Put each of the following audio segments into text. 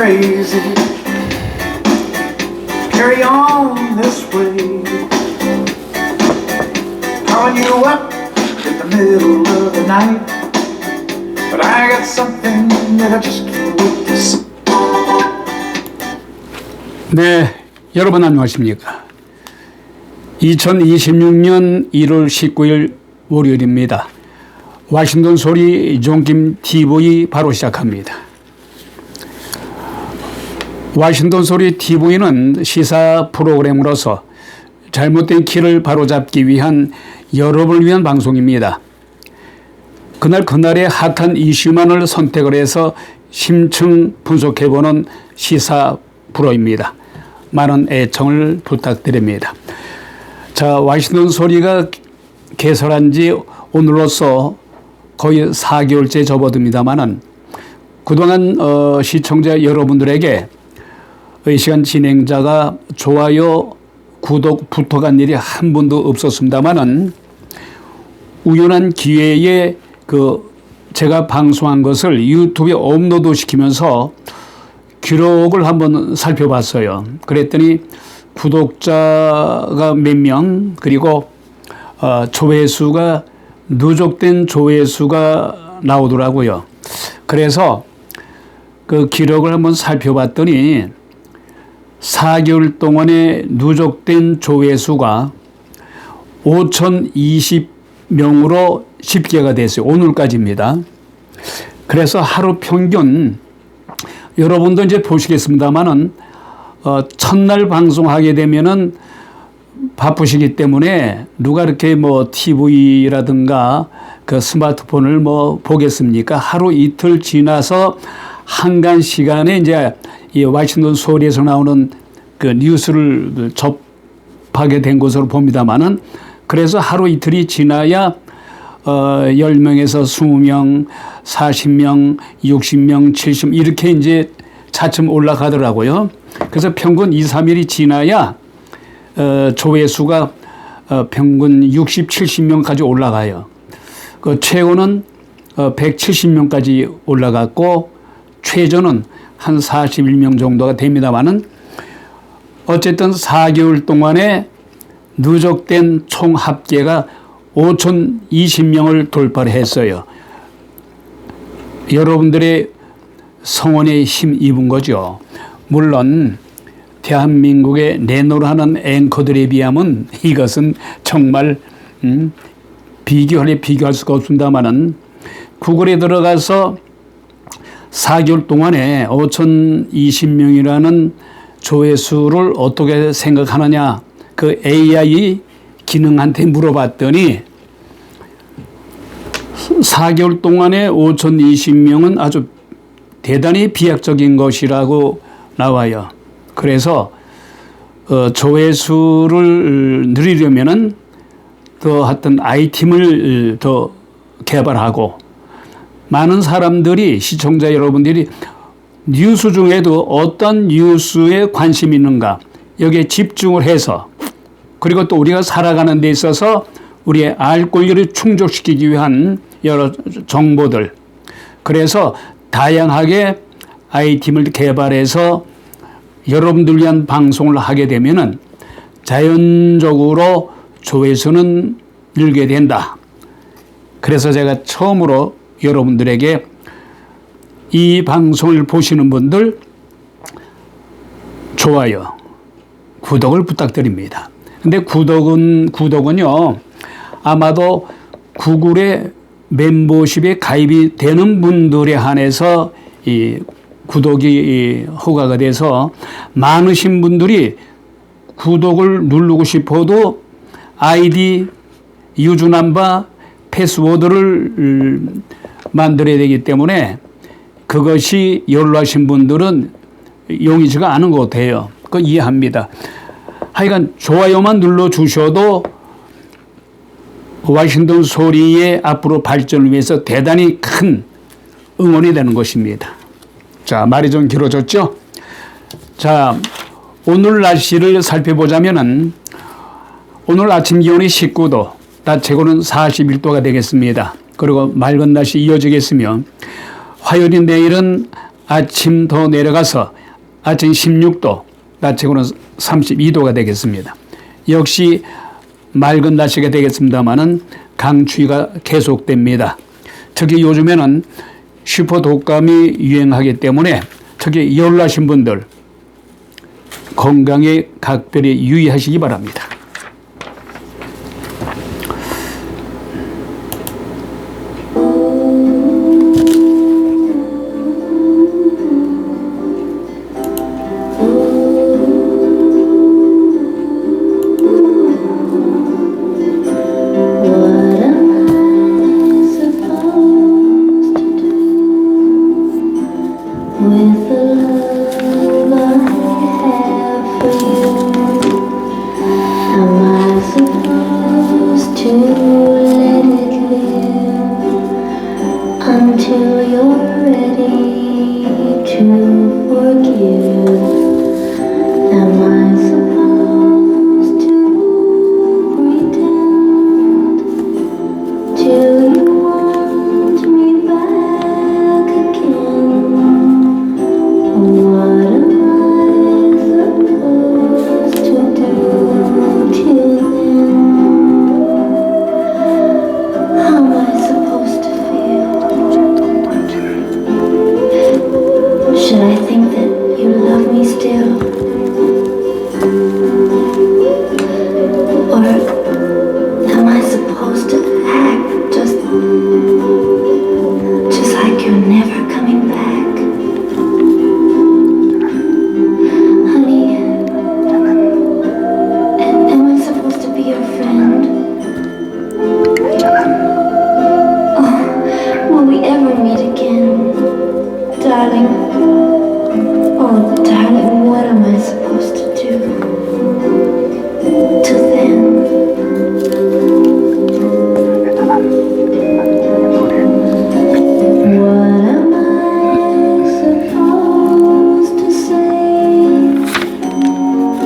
crazy. Carry on this way. Calling you up in the middle of the night, but I got something that I just can't wait to see. 네, 여러분 안녕하십니까? 2026년 1월 19일 월요일입니다. 와싱턴 소리 종김 TV 바로 시작합니다. 와싱턴 소리 TV는 시사 프로그램으로서 잘못된 길을 바로잡기 위한 여러분을 위한 방송입니다. 그날의 핫한 이슈만을 선택을 해서 심층 분석해보는 시사 프로입니다. 많은 애청을 부탁드립니다. 자, 와싱턴 소리가 개설한 지 오늘로써 거의 4개월째 접어듭니다만은 그동안 시청자 여러분들에게 이 시간 진행자가 좋아요, 구독, 부탁한 일이 한 번도 없었습니다만은 우연한 기회에 제가 방송한 것을 유튜브에 업로드 시키면서 기록을 한번 살펴봤어요. 그랬더니 구독자가 몇 명, 그리고 조회수가 누적된 조회수가 나오더라고요. 그래서 그 기록을 한번 살펴봤더니 4개월 동안에 누적된 조회수가 5,020명으로 집계가 됐어요. 오늘까지입니다. 그래서 하루 평균 여러분도 이제 보시겠습니다만은 첫날 방송하게 되면은 바쁘시기 때문에 누가 이렇게 TV라든가 그 스마트폰을 보겠습니까? 하루 이틀 지나서 한간 시간에 이제 이 와싱턴 소리에서 나오는 그 뉴스를 접하게 된 것으로 봅니다만은 그래서 하루 이틀이 지나야 10명에서 20명, 40명, 60명, 70명 이렇게 이제 차츰 올라가더라고요. 그래서 평균 2, 3일이 지나야 조회수가 평균 60, 70명까지 올라가요. 그 최고는 170명까지 올라갔고 최저는 한 41명 정도가 됩니다만은 어쨌든 4개월 동안에 누적된 총 합계가 5,020명을 돌파를 했어요. 여러분들의 성원에 힘입은 거죠. 물론 대한민국의 내노라하는 앵커들에 비하면 이것은 정말 비교할 수가 없습니다만은 구글에 들어가서 4개월 동안에 5,020명이라는 조회수를 어떻게 생각하느냐 그 AI 기능한테 물어봤더니 4개월 동안에 5,020명은 아주 대단히 비약적인 것이라고 나와요. 그래서 조회수를 늘리려면은 더 하여튼 아이템을 더 개발하고 많은 사람들이 시청자 여러분들이 뉴스 중에도 어떤 뉴스에 관심이 있는가 여기에 집중을 해서 그리고 또 우리가 살아가는 데 있어서 우리의 알 권리를 충족시키기 위한 여러 정보들 그래서 다양하게 아이템을 개발해서 여러분들 위한 방송을 하게 되면은 자연적으로 조회수는 늘게 된다. 그래서 제가 처음으로 여러분들에게 이 방송을 보시는 분들 좋아요, 구독을 부탁드립니다. 근데 구독은요, 아마도 구글의 멤버십에 가입이 되는 분들에 한해서 이 구독이 허가가 돼서 많으신 분들이 구독을 누르고 싶어도 아이디, 유즈넘버, 패스워드를 만들어야 되기 때문에 그것이 연로하신 분들은 용이지가 않은 것 같아요. 그거 이해합니다. 하여간 좋아요만 눌러주셔도 와싱턴 소리의 앞으로 발전을 위해서 대단히 큰 응원이 되는 것입니다. 자, 말이 좀 길어졌죠? 자, 오늘 날씨를 살펴보자면은 오늘 아침 기온이 19도, 낮 최고는 41도가 되겠습니다. 그리고 맑은 날씨 이어지겠으며 화요일인 내일은 아침 더 내려가서 아침 16도, 낮 최고는 32도가 되겠습니다. 역시 맑은 날씨가 되겠습니다만은 강추위가 계속됩니다. 특히 요즘에는 슈퍼 독감이 유행하기 때문에 특히 열나신 분들 건강에 각별히 유의하시기 바랍니다. With the love I have for you, am I supposed to let it live until you're ready to forgive? Am I supposed to pretend till you want me back again? What am I supposed to do till then? How am I supposed to feel? Should I think that you love me still? Or am I supposed to act just like you're never coming back? Honey, am I supposed to be your friend? Oh, will we ever meet again, darling? Oh, darling, what am I supposed to do? Till then. What am I supposed to say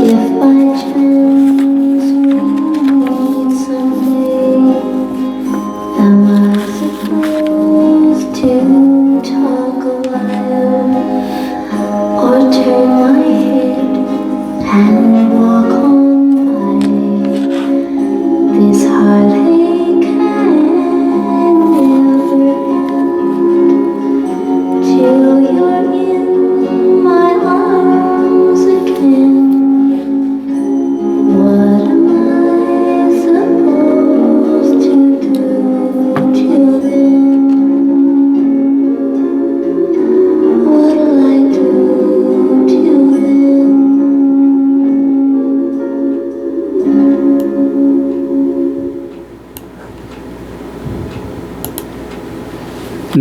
if by chance we meet someday? Am I supposed to talk a while or turn my head and walk on by? This heartache can never end till you're in my arms again. What am I supposed to do till then? What'll I do till then?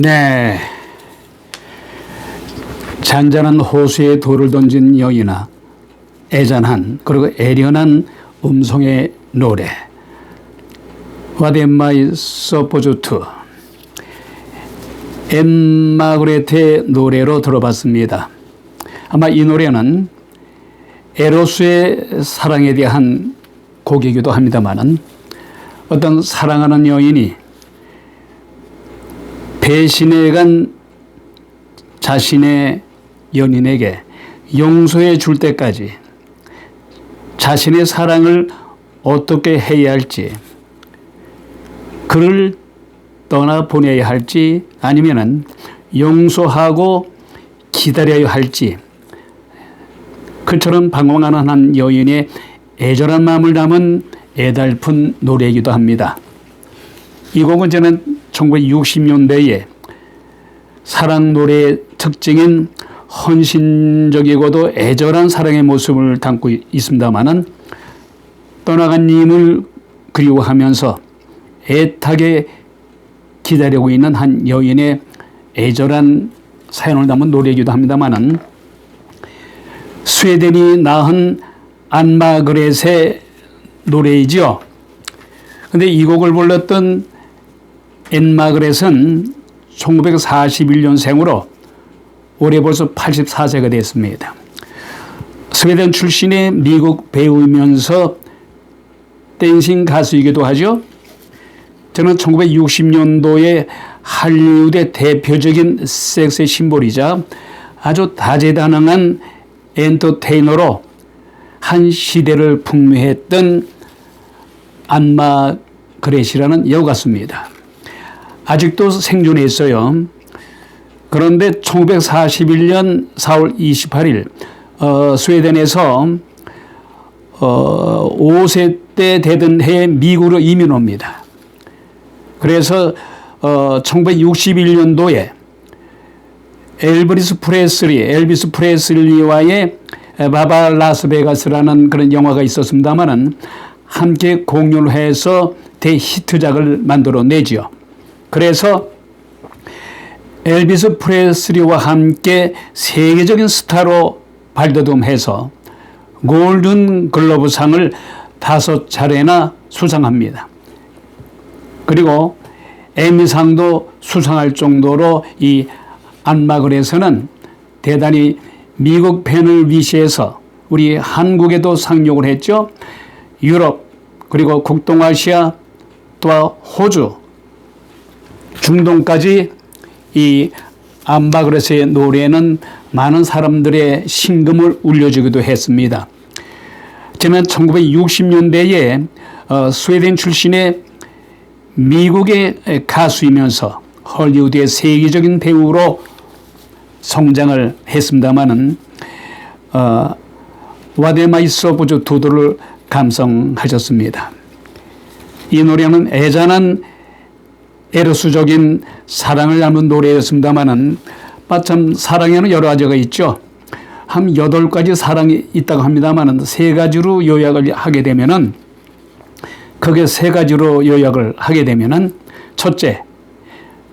네. 잔잔한 호수에 돌을 던진 여인아, 애잔한 그리고 애련한 음성의 노래 What am I supposed to? 앤 마그레트의 노래로 들어봤습니다. 아마 이 노래는 에로스의 사랑에 대한 곡이기도 합니다만은 어떤 사랑하는 여인이 배신해 간 자신의 연인에게 용서해 줄 때까지 자신의 사랑을 어떻게 해야 할지, 그를 떠나 보내야 할지 아니면은 용서하고 기다려야 할지, 그처럼 방황하는 한 여인의 애절한 마음을 담은 애달픈 노래이기도 합니다. 이 곡은 저는 1960년대에 사랑 노래의 특징인 헌신적이고도 애절한 사랑의 모습을 담고 있습니다만은 떠나간 님을 그리워하면서 애타게 기다리고 있는 한 여인의 애절한 사연을 담은 노래이기도 합니다만은 스웨덴이 낳은 안 마그렛의 노래이죠. 근데 이 곡을 불렀던 앤 마그렛은 1941년생으로 올해 벌써 84세가 됐습니다. 스웨덴 출신의 미국 배우이면서 댄싱 가수이기도 하죠. 저는 1960년도에 할리우드의 대표적인 섹스의 심볼이자 아주 다재다능한 엔터테이너로 한 시대를 풍미했던 안마 그렛이라는 여우 가수입니다. 아직도 생존해 있어요. 그런데 1941년 4월 28일 스웨덴에서 5세 때 되던 해에 미국으로 이민 옵니다. 그래서 1961년도에 엘비스 프레슬리와의 바바 라스베가스라는 그런 영화가 있었습니다만은 함께 공연을 해서 대히트작을 만들어내지요. 그래서 엘비스 프레슬리와 함께 세계적인 스타로 발돋움해서 골든 글로브상을 5차례나 수상합니다. 그리고 에미상도 수상할 정도로 이 안마 그렛은 대단히 미국 팬을 위시해서 우리 한국에도 상륙을 했죠. 유럽 그리고 북동아시아 또 호주 중동까지 이 안마 그렛의 노래는 많은 사람들의 심금을 울려주기도 했습니다. 지난 1960년대에 스웨덴 출신의 미국의 가수이면서 헐리우드의 세계적인 배우로 성장을 했습니다마는 What Am I Supposed to Do를 감상하셨습니다. 이 노래는 애잔한 에로스적인 사랑을 담은 노래였습니다마는 마침 사랑에는 여러 가지가 있죠. 한 8가지 사랑이 있다고 합니다마는 3가지로 요약을 하게 되면은 그게 3가지로 요약을 하게 되면은 첫째,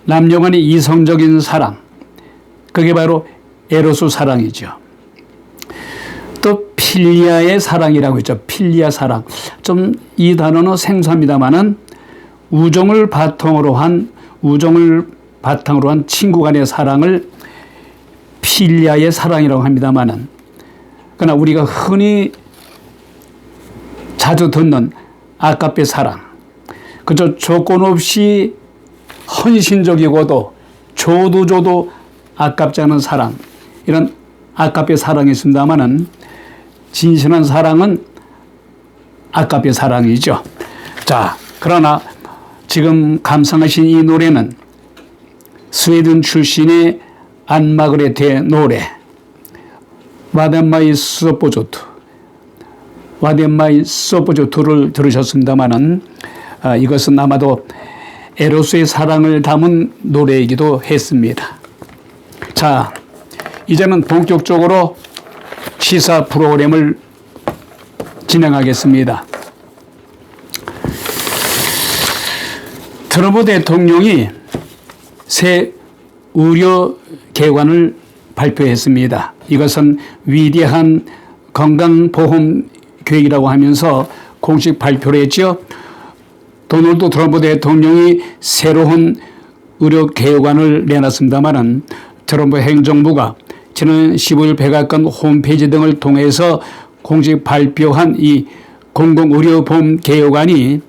남녀 간의 이성적인 사랑. 그게 바로 에로스 사랑이죠. 또 필리아의 사랑이라고 있죠. 필리아 사랑. 좀 이 단어는 생소합니다마는 우정을 바탕으로 한 친구 간의 사랑을 필리아의 사랑이라고 합니다마는 그러나 우리가 흔히 자주 듣는 아가페 사랑. 그저 조건 없이 헌신적이고도 줘도 아깝지 않은 사랑. 이런 아가페 사랑이 있습니다마는 진실한 사랑은 아가페 사랑이죠. 자, 그러나 지금 감상하신 이 노래는 스웨덴 출신의 안마 그렛의 노래 What Am I Supposed to What Am I Supposed to를 들으셨습니다마는 이것은 아마도 에로스의 사랑을 담은 노래이기도 했습니다. 자, 이제는 본격적으로 시사 프로그램을 진행하겠습니다. 트럼프 대통령이 새 의료 개관을 발표했습니다. 이것은 위대한 건강보험 계획이라고 하면서 공식 발표를 했죠. 도널드 트럼프 대통령이 새로운 의료 개관을 내놨습니다마는 트럼프 행정부가 지난 15일 백악관 홈페이지 등을 통해서 공식 발표한 이 공공의료보험 개혁안이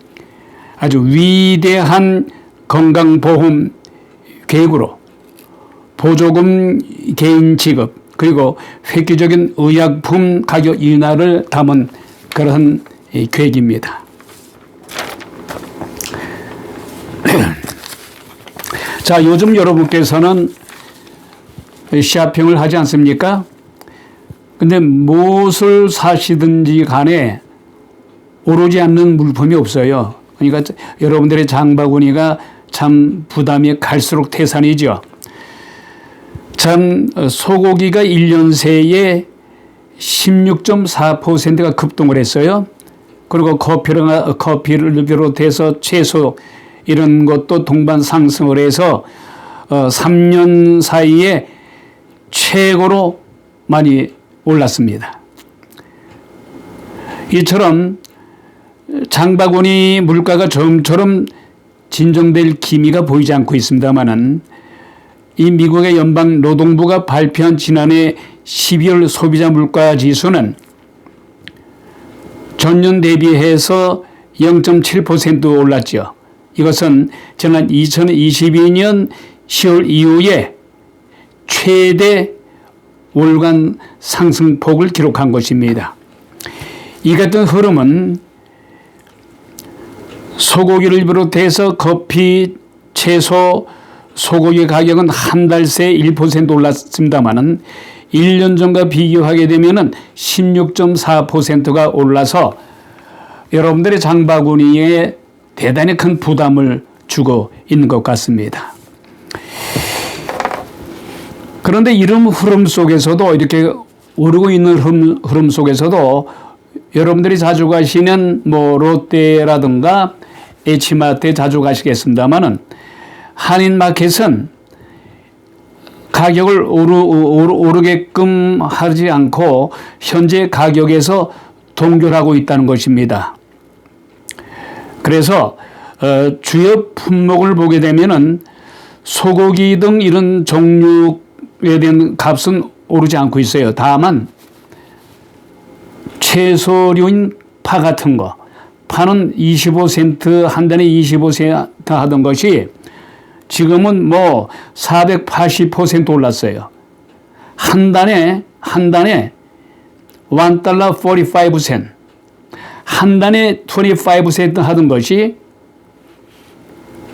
아주 위대한 건강보험 계획으로 보조금 개인 지급 그리고 획기적인 의약품 가격 인하를 담은 그런 계획입니다. 자, 요즘 여러분께서는 쇼핑을 하지 않습니까? 근데 무엇을 사시든지 간에 오르지 않는 물품이 없어요. 그러니까 여러분들의 장바구니가 참 부담이 갈수록 태산이죠. 참 소고기가 1년 새에 16.4%가 급등을 했어요. 그리고 커피를 비롯해서 채소 이런 것도 동반 상승을 해서 3년 사이에 최고로 많이 올랐습니다. 이처럼 장바구니 물가가 좀처럼 진정될 기미가 보이지 않고 있습니다만은 이 미국의 연방 노동부가 발표한 지난해 12월 소비자 물가 지수는 전년 대비해서 0.7% 올랐죠. 이것은 지난 2022년 10월 이후에 최대 월간 상승폭을 기록한 것입니다. 이 같은 흐름은 소고기를 비롯해서 커피, 채소, 소고기 가격은 한 달 새 1% 올랐습니다만은 1년 전과 비교하게 되면은 16.4%가 올라서 여러분들의 장바구니에 대단히 큰 부담을 주고 있는 것 같습니다. 그런데 이런 흐름 속에서도 이렇게 오르고 있는 흐름 속에서도 여러분들이 자주 가시는 뭐 롯데라든가 H마트에 자주 가시겠습니다만은 한인마켓은 가격을 오르게끔 하지 않고 현재 가격에서 동결하고 있다는 것입니다. 그래서 주요 품목을 보게 되면은 소고기 등 이런 종류에 대한 값은 오르지 않고 있어요. 다만 채소류인 파 같은 거, 파는 25센트, 한 단에 25센트 하던 것이 지금은 뭐 480% 올랐어요. 한 단에 $1.45. 한 단에 25센트 하던 것이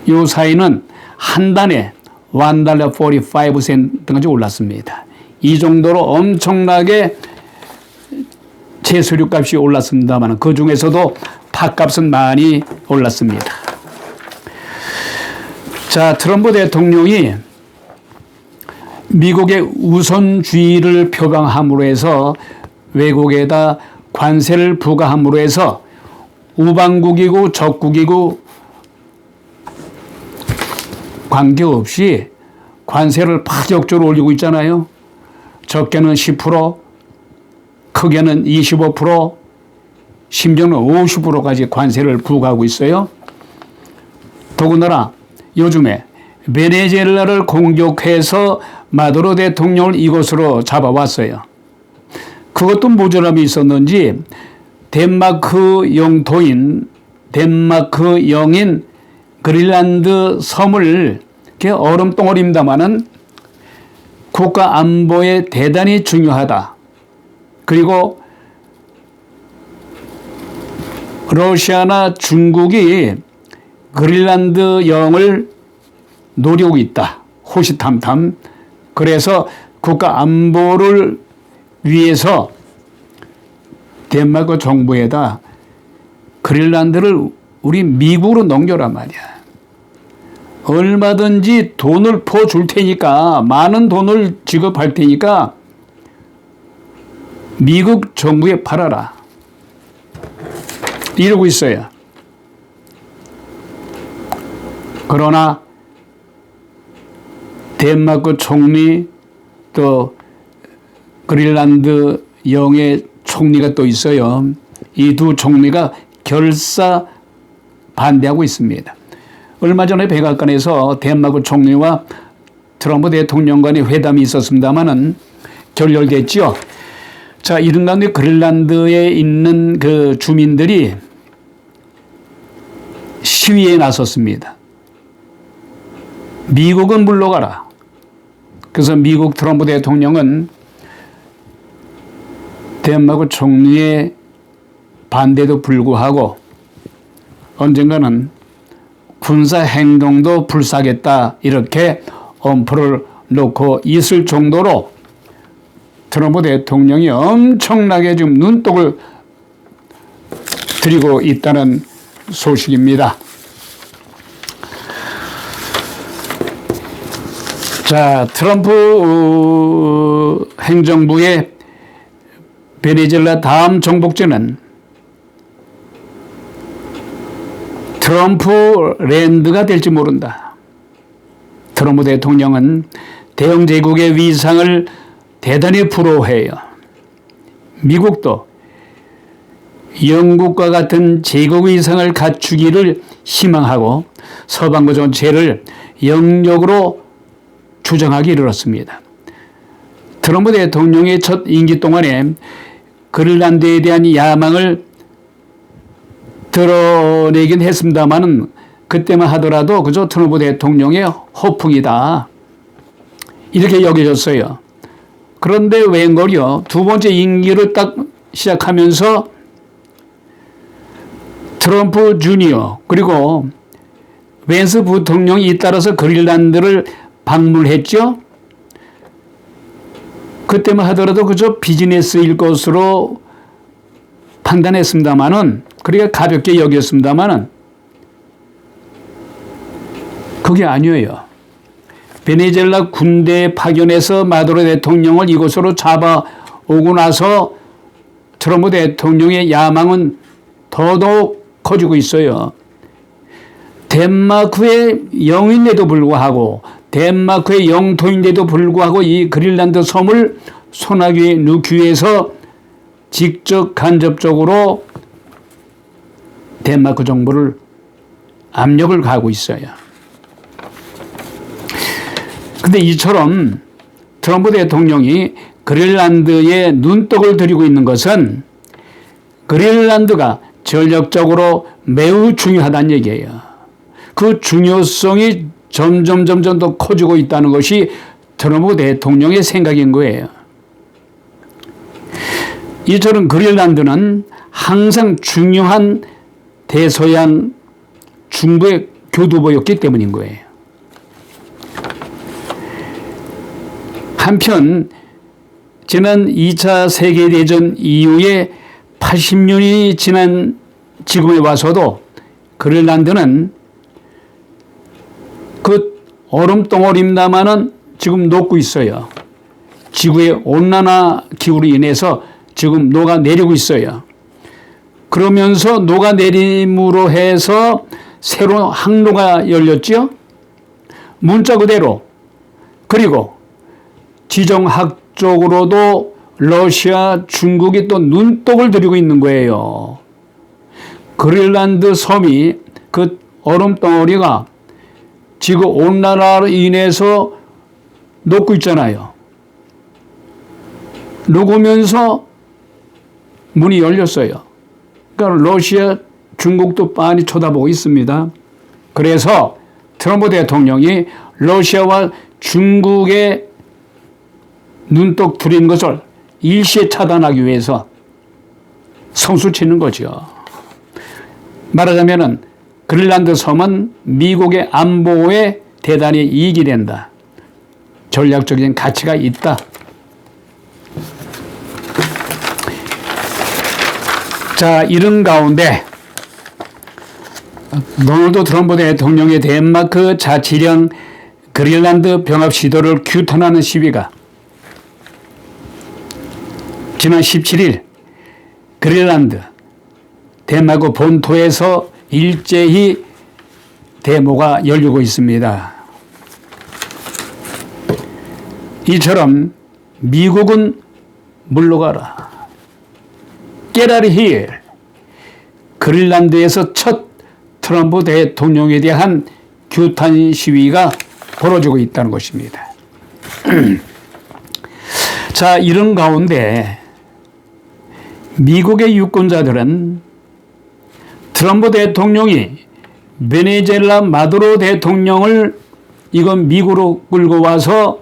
요 사이는 한 단에 $1.45까지 올랐습니다. 이 정도로 엄청나게 채소류 값이 올랐습니다만 그 중에서도 팥값은 많이 올랐습니다. 자, 트럼프 대통령이 미국의 우선주의를 표방함으로 해서 외국에다 관세를 부과함으로 해서 우방국이고 적국이고 관계없이 관세를 파격적으로 올리고 있잖아요. 적게는 10%, 크게는 25%, 심지어는 50%까지 관세를 부과하고 있어요. 더군다나 요즘에 베네수엘라를 공격해서 마두로 대통령을 이곳으로 잡아왔어요. 그것도 모자람이 있었는지 덴마크 영토인 덴마크 영인 그린란드 섬을 이렇게 얼음덩어리입니다마는 국가 안보에 대단히 중요하다. 그리고 러시아나 중국이 그린란드 영을 노리고 있다. 호시탐탐. 그래서 국가 안보를 위해서 덴마크 정부에다 그린란드를 우리 미국으로 넘겨란 말이야. 얼마든지 돈을 퍼줄 테니까, 많은 돈을 지급할 테니까 미국 정부에 팔아라. 이러고 있어요. 그러나 덴마크 총리 또 그린란드 영의 총리가 또 있어요. 이 두 총리가 결사 반대하고 있습니다. 얼마 전에 백악관에서 덴마크 총리와 트럼프 대통령 간의 회담이 있었습니다만은 결렬됐죠. 자, 이런 가운데 그린란드에 있는 그 주민들이 시위에 나섰습니다. 미국은 물러가라. 그래서 미국 트럼프 대통령은 덴마크 총리의 반대도 불구하고 언젠가는 군사 행동도 불사하겠다 이렇게 엄포를 놓고 있을 정도로 트럼프 대통령이 엄청나게 지금 눈독을 들이고 있다는 소식입니다. 자, 트럼프 행정부의 베네수엘라 다음 정복지는 트럼프 랜드가 될지 모른다. 트럼프 대통령은 대영 제국의 위상을 대단히 부러워해요. 미국도 영국과 같은 제국 위상을 갖추기를 희망하고 서방부 전체를 영역으로 주장하기 이르렀습니다. 트럼프 대통령의 첫 임기 동안에 그린란드에 대한 야망을 드러내긴 했습니다만은 그때만 하더라도 그저 트럼프 대통령의 허풍이다. 이렇게 여겨졌어요. 그런데 웬걸요? 두 번째 임기를 딱 시작하면서 트럼프 주니어 그리고 벤스 부통령이 잇따라서 그린란드를 방문했죠. 그때만 하더라도 그저 비즈니스일 것으로 판단했습니다마는 그러니까 가볍게 여겼습니다마는 그게 아니에요. 베네수엘라 군대 파견해서 마두로 대통령을 이곳으로 잡아오고 나서 트럼프 대통령의 야망은 더더욱 커지고 있어요. 덴마크의 영인데도 불구하고 덴마크의 영토인데도 불구하고 이 그린란드 섬을 소나기에 넣기 위해서 직접 간접적으로 덴마크 정부를 압력을 가하고 있어요. 근데 이처럼 트럼프 대통령이 그린란드에 눈독을 들이고 있는 것은 그린란드가 전략적으로 매우 중요하다는 얘기예요. 그 중요성이 점점 더 커지고 있다는 것이 트럼프 대통령의 생각인 거예요. 이처럼 그린란드는 항상 중요한 대서양 중부의 교두보였기 때문인 거예요. 한편 지난 2차 세계대전 이후에 80년이 지난 지금에 와서도 그린란드는 그 얼음덩어리입니다마는 지금 녹고 있어요. 지구의 온난화 기후로 인해서 지금 녹아내리고 있어요. 그러면서 녹아내림으로 해서 새로운 항로가 열렸죠. 문자 그대로. 그리고 지정학적으로도 러시아, 중국이 또 눈독을 들이고 있는 거예요. 그린란드 섬이 그 얼음덩어리가 지구 온난화로 인해서 녹고 있잖아요. 녹으면서 문이 열렸어요. 그러니까 러시아, 중국도 빤히 쳐다보고 있습니다. 그래서 트럼프 대통령이 러시아와 중국의 눈독 들이는 것을 일시에 차단하기 위해서 성수 치는 거죠. 말하자면은 그린란드 섬은 미국의 안보에 대단히 이익이 된다. 전략적인 가치가 있다. 자, 이런 가운데 도널드 트럼프 대통령의 덴마크 자치령 그린란드 병합 시도를 규탄하는 시위가 지난 17일 그린란드 덴마크 본토에서 일제히 데모가 열리고 있습니다. 이처럼 미국은 물러가라. Get out of here. 그린란드에서 첫 트럼프 대통령에 대한 규탄 시위가 벌어지고 있다는 것입니다. 자, 이런 가운데 미국의 유권자들은 트럼프 대통령이 베네수엘라 마두로 대통령을 이건 미국으로 끌고 와서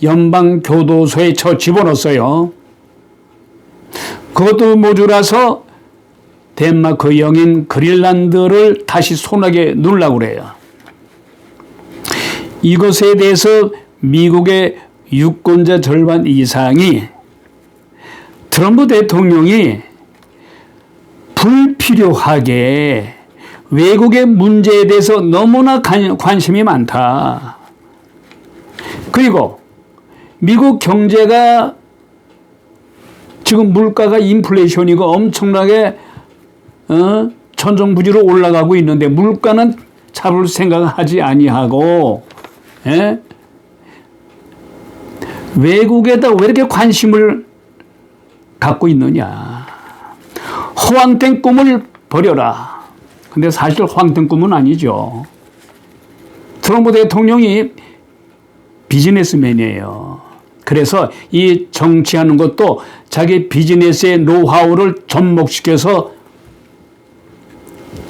연방교도소에 집어넣었어요. 그것도 모자라서 덴마크 영인 그린란드를 다시 손아귀에 누르려고 그래요. 이것에 대해서 미국의 유권자 절반 이상이 트럼프 대통령이 불필요하게 외국의 문제에 대해서 너무나 관심이 많다. 그리고 미국 경제가 지금 물가가 인플레이션이고 엄청나게 천정부지로 올라가고 있는데 물가는 잡을 생각하지 아니하고 외국에다 왜 이렇게 관심을 갖고 있느냐. 허황된 꿈을 버려라. 근데 사실 허황된 꿈은 아니죠. 트럼프 대통령이 비즈니스맨이에요. 그래서 이 정치하는 것도 자기 비즈니스의 노하우를 접목시켜서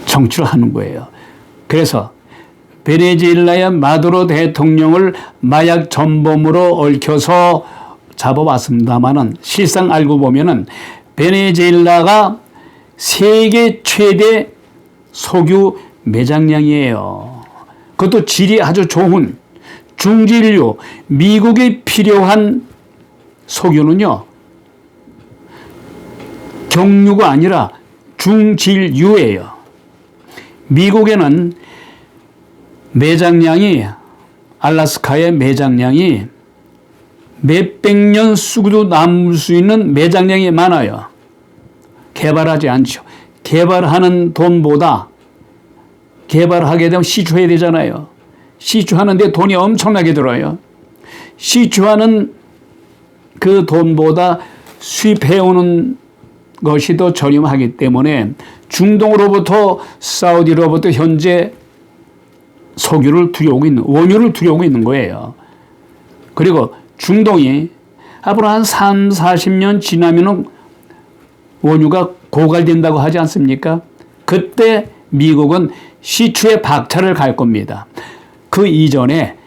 정치를 하는 거예요. 그래서 베네수엘라의 마두로 대통령을 마약 전범으로 얽혀서 잡아왔습니다만은 실상 알고 보면은 베네수엘라가 세계 최대 석유 매장량이에요. 그것도 질이 아주 좋은 중질유, 미국이 필요한 석유는요, 경유가 아니라 중질유예요. 미국에는 매장량이, 알래스카의 매장량이 몇백 년 쓰고도 남을 수 있는 매장량이 많아요. 개발하지 않죠. 개발하는 돈보다 개발하게 되면 시추해야 되잖아요. 시추하는데 돈이 엄청나게 들어요. 시추하는 그 돈보다 수입해오는 것이 더 저렴하기 때문에 중동으로부터 사우디로부터 현재 석유를 들여오고 있는, 원유를 들여오고 있는 거예요. 그리고 중동이 앞으로 한 3, 40년 지나면은 원유가 고갈된다고 하지 않습니까? 그때 미국은 시추에 박차를 갈 겁니다. 그 이전에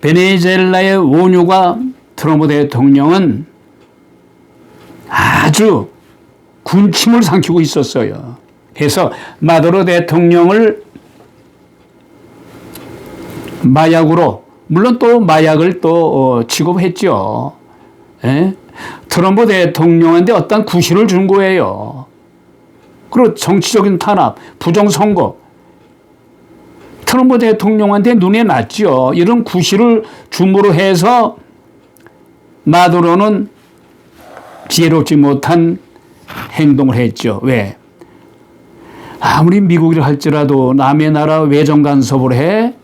베네수엘라의 원유가 트럼프 대통령은 아주 군침을 삼키고 있었어요. 그래서 마두로 대통령을 마약으로, 물론 또 마약을 또 취급했죠. 예? 트럼프 대통령한테 어떤 구실을 준 거예요. 그리고 정치적인 탄압, 부정선거. 트럼프 대통령한테 눈에 났죠. 이런 구실을 줌으로 해서 마두로는 지혜롭지 못한 행동을 했죠. 왜? 아무리 미국이라 할지라도 남의 나라 외정 간섭을 해?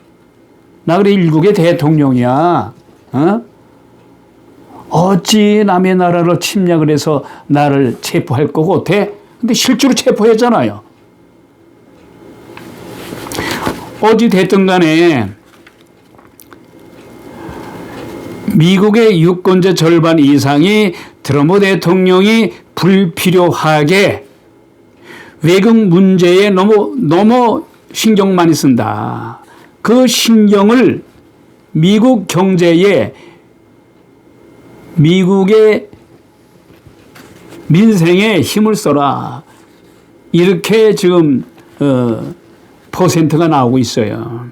나 그래 일국의 대통령이야. 어찌 남의 나라를 침략을 해서 나를 체포할 거고 돼? 근데 실제로 체포했잖아요. 어찌 됐든 간에 미국의 유권자 절반 이상이 트럼프 대통령이 불필요하게 외국 문제에 너무 신경 많이 쓴다. 그 신경을 미국 경제에, 미국의 민생에 힘을 써라. 이렇게 지금 퍼센트가 나오고 있어요.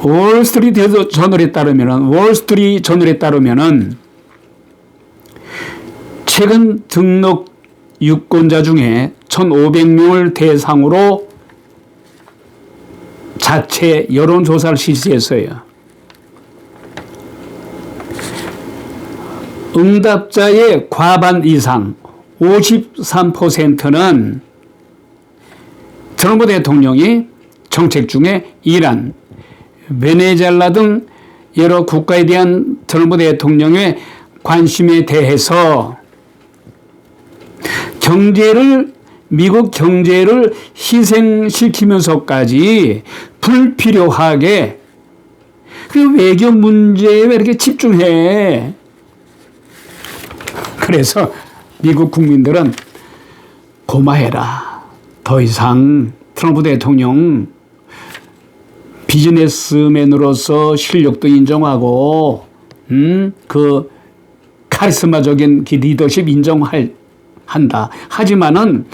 월스트리트 저널에 따르면은 최근 등록 유권자 중에 1,500명을 대상으로 자체 여론조사를 실시했어요. 응답자의 과반 이상 53%는 트럼프 대통령이 정책 중에 이란, 베네수엘라 등 여러 국가에 대한 트럼프 대통령의 관심에 대해서 미국 경제를 희생시키면서까지 불필요하게 그 외교 문제에 왜 이렇게 집중해? 그래서 미국 국민들은 고마해라. 더 이상 트럼프 대통령 비즈니스맨으로서 실력도 인정하고 그 카리스마적인 리더십 인정한다. 하지만은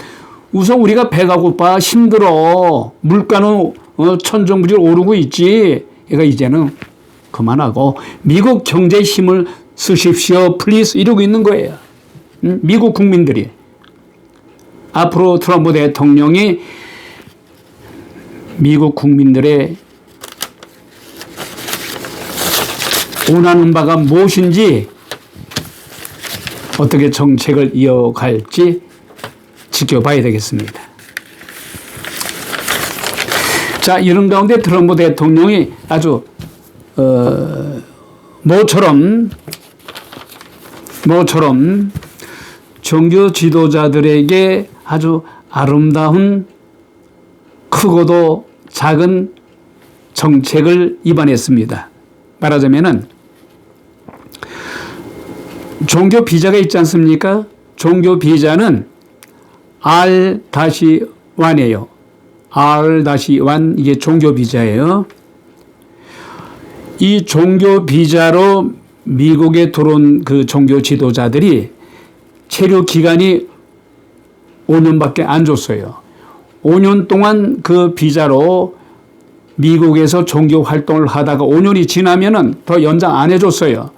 우선 우리가 배가 고파 힘들어. 물가는 천정부지로 오르고 있지. 그러니까 이제는 그만하고 미국 경제에 힘을 쓰십시오. 플리즈 이러고 있는 거예요. 미국 국민들이. 앞으로 트럼프 대통령이 미국 국민들의 원하는 바가 무엇인지, 어떻게 정책을 이어갈지 지켜봐야 되겠습니다. 자, 이런 가운데 트럼프 대통령이 아주 모처럼 종교 지도자들에게 아주 아름다운 크고도 작은 정책을 입안했습니다. 말하자면은 종교 비자가 있지 않습니까? 종교 비자는 R-1이에요. R-1 이게 종교 비자예요. 이 종교 비자로 미국에 들어온 그 종교 지도자들이 체류 기간이 5년밖에 안 줬어요. 5년 동안 그 비자로 미국에서 종교 활동을 하다가 5년이 지나면은 더 연장 안 해줬어요.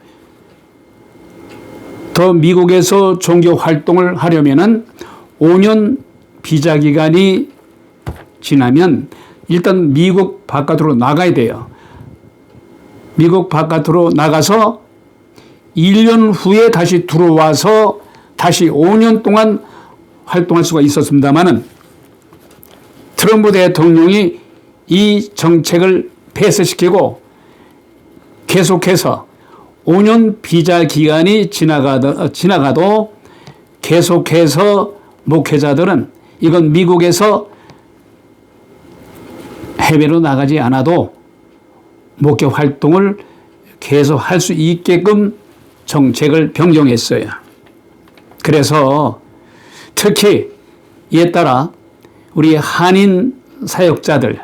더 미국에서 종교 활동을 하려면은 5년 비자 기간이 지나면 일단 미국 바깥으로 나가야 돼요. 미국 바깥으로 나가서 1년 후에 다시 들어와서 다시 5년 동안 활동할 수가 있었습니다만은 트럼프 대통령이 이 정책을 폐쇄시키고 계속해서 5년 비자 기간이 지나가도 계속해서 목회자들은 이건 미국에서 해외로 나가지 않아도 목회 활동을 계속 할 수 있게끔 정책을 변경했어요. 그래서 특히 이에 따라 우리 한인 사역자들,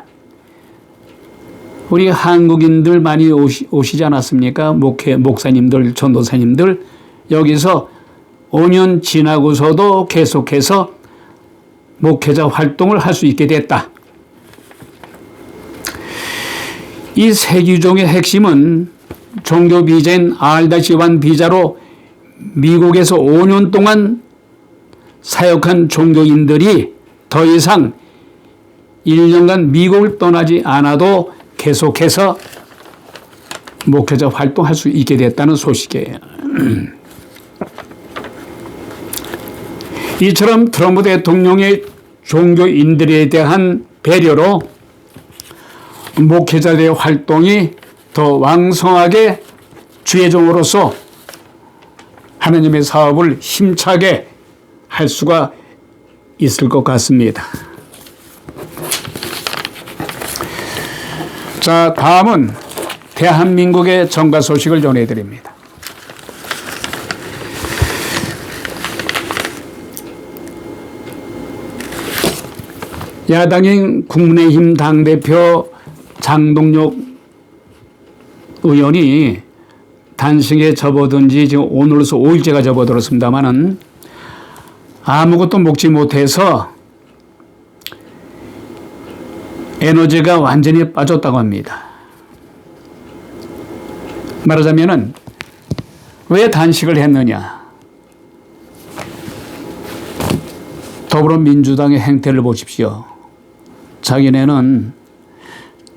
우리 한국인들 많이 오시지 않았습니까? 목사님들, 전도사님들 여기서 5년 지나고서도 계속해서 목회자 활동을 할 수 있게 됐다. 이 세 규정의 핵심은 종교 비자인 R-1 비자로 미국에서 5년 동안 사역한 종교인들이 더 이상 1년간 미국을 떠나지 않아도 계속해서 목회자 활동할 수 있게 됐다는 소식이에요. 이처럼 트럼프 대통령의 종교인들에 대한 배려로 목회자들의 활동이 더 왕성하게 주의 종으로서 하나님의 사업을 힘차게 할 수가 있을 것 같습니다. 자, 다음은 대한민국의 정가 소식을 전해드립니다. 야당인 국민의힘 당대표 장동혁 의원이 단식에 접어든 지 지금 오늘로서 5일째가 접어들었습니다만은 아무것도 먹지 못해서 에너지가 완전히 빠졌다고 합니다. 말하자면은 왜 단식을 했느냐? 더불어민주당의 행태를 보십시오. 자기네는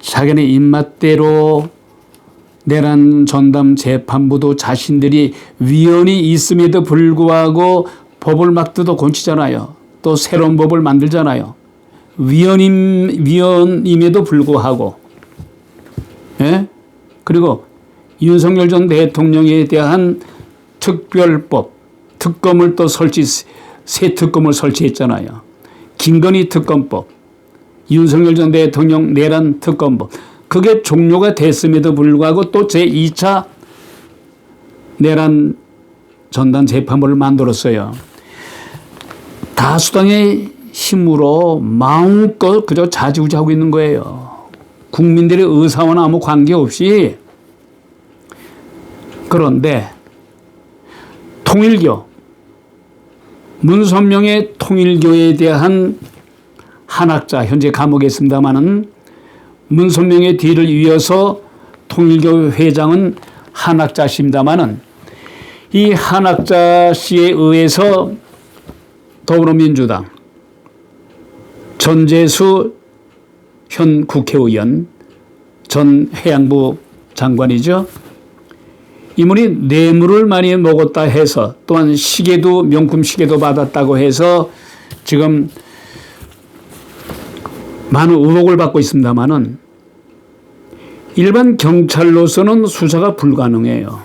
자기네 입맛대로 내란 전담 재판부도 자신들이 위헌이 있음에도 불구하고 법을 막 뜯어 고치잖아요. 또 새로운 법을 만들잖아요. 위헌임에도 불구하고. 예? 그리고 윤석열 전 대통령에 대한 특별법, 특검을 또 새 특검을 설치했잖아요. 김건희 특검법, 윤석열 전 대통령 내란 특검법. 그게 종료가 됐음에도 불구하고 또 제2차 내란 전담 재판부를 만들었어요. 다수당의 힘으로 마음껏 그저 좌지우지하고 있는 거예요. 국민들의 의사와는 아무 관계없이. 그런데 통일교, 문선명의 통일교에 대한 한학자, 현재 감옥에 있습니다마는 문선명의 뒤를 이어서 통일교 회장은 한학자 씨입니다마는 이 한학자 씨에 의해서 더불어민주당 전재수 현 국회의원, 전 해양부 장관이죠. 이분이 뇌물을 많이 먹었다 해서 또한 시계도 명품 시계도 받았다고 해서 지금 많은 의혹을 받고 있습니다만은 일반 경찰로서는 수사가 불가능해요.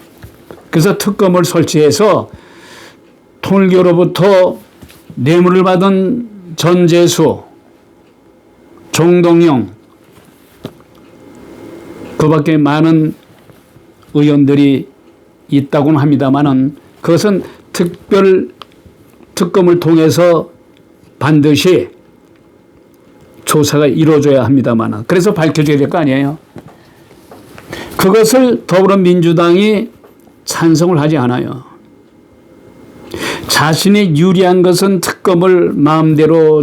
그래서 특검을 설치해서 통일교로부터 뇌물을 받은 전재수, 종동영, 그 밖에 많은 의원들이 있다고는 합니다만은 그것은 특검을 통해서 반드시 조사가 이루어져야 합니다만 그래서 밝혀져야 될 거 아니에요. 그것을 더불어민주당이 찬성을 하지 않아요. 자신의 유리한 것은 특검을 마음대로